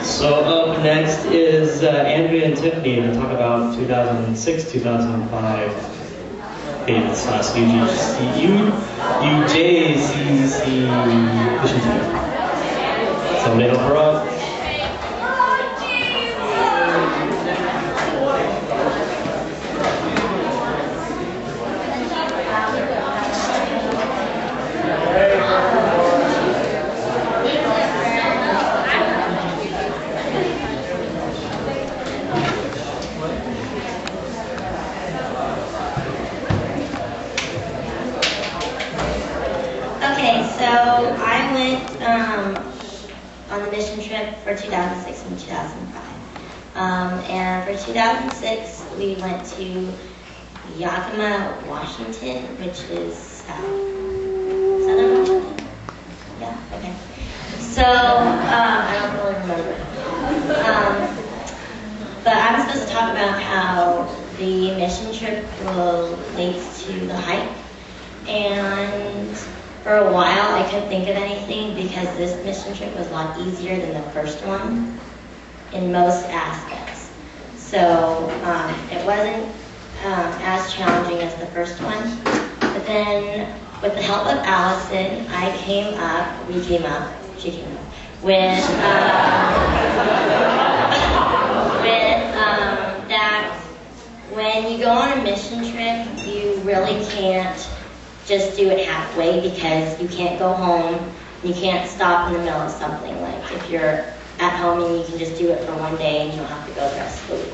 So up next is Andrea and Tiffany to talk about 2006-2005 dates last UJCC mission trip. Somebody help her out. Okay, so I went on the mission trip for 2006 and 2005. And for 2006, we went to Yakima, Washington, which is southern Washington. Yeah, okay. So, I don't really remember. But I'm supposed to talk about how the mission trip relates to the hike. And for a while, I couldn't think of anything because this mission trip was a lot easier than the first one in most aspects. So it wasn't as challenging as the first one. But then, with the help of Allison, we came up, she came up, with that when you go on a mission trip, you really can't just do it halfway because you can't go home, you can't stop in the middle of something. Like if you're at home and you can just do it for one day and you don't have to go the rest of the week.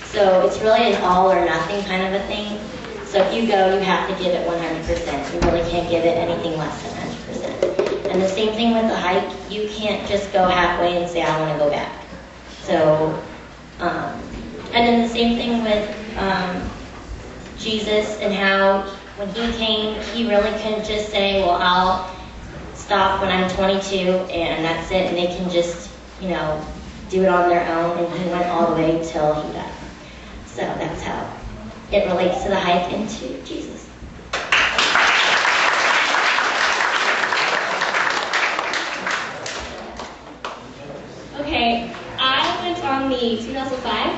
So it's really an all or nothing kind of a thing. So if you go, you have to give it 100%. You really can't give it anything less than 100%. And the same thing with the hike, you can't just go halfway and say, I want to go back. So, and then the same thing with Jesus and how when he came, he really couldn't just say, well, I'll stop when I'm 22 and that's it, and they can just, do it on their own, and he went all the way till he died. So that's how it relates to the hike and to Jesus. Okay, I went on the 2005.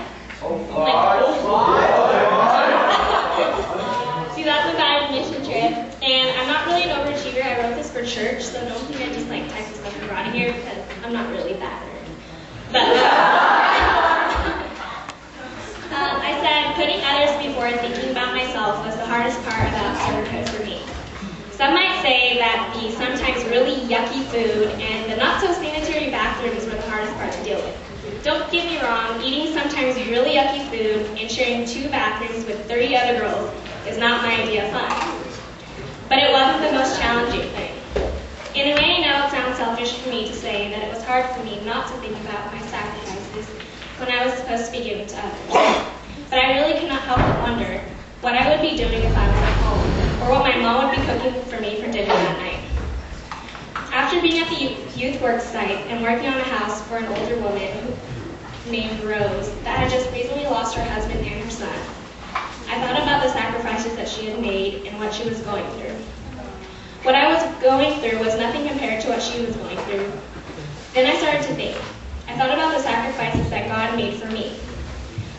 2005 mission trip, and I'm not really an overachiever. I wrote this for church, so don't think I just typed stuff and brought it here because I'm not really that nerd. But I said putting others before thinking about myself was the hardest part about servanthood for me. Some might say that the sometimes really yucky food and the not so sanitary bathrooms were the hardest part to deal with. Don't get me wrong, eating sometimes really yucky food and sharing 2 bathrooms with 30 other girls is not my idea of fun. But it wasn't the most challenging thing. In a way, I know it sounds selfish for me to say that it was hard for me not to think about my sacrifices when I was supposed to be giving to others. But I really could not help but wonder what I would be doing if I was at home, or what my mom would be cooking for me for dinner that night. After being at the youth work site and working on a house for an older woman named Rose that had just recently lost her husband and her son, I thought about the sacrifices that she had made and what she was going through. What I was going through was nothing compared to what she was going through. Then I started to think. I thought about the sacrifices that God made for me.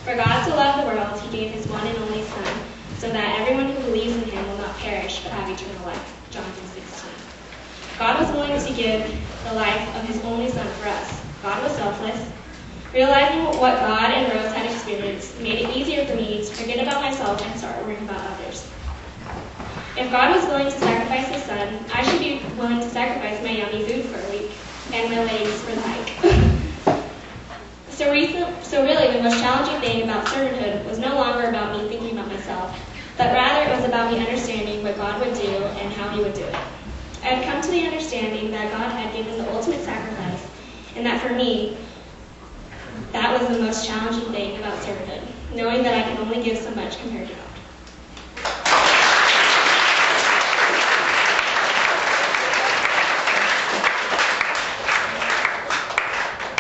For God so loved the world, he gave his one and only Son, so that everyone who believes in him will not perish but have eternal life. John 3:16. God was willing to give the life of his only Son for us. God was selfless. Realizing what God and Rose had experienced made it easier for me to forget about myself and start worrying about others. If God was willing to sacrifice his Son, I should be willing to sacrifice my yummy food for a week and my legs for the hike. So really, the most challenging thing about servanthood was no longer about me thinking about myself, but rather it was about me understanding what God would do and how he would do it. I had come to the understanding that God had given the ultimate sacrifice, and that for me, that was the most challenging thing about servanthood, knowing that I can only give so much compared to God.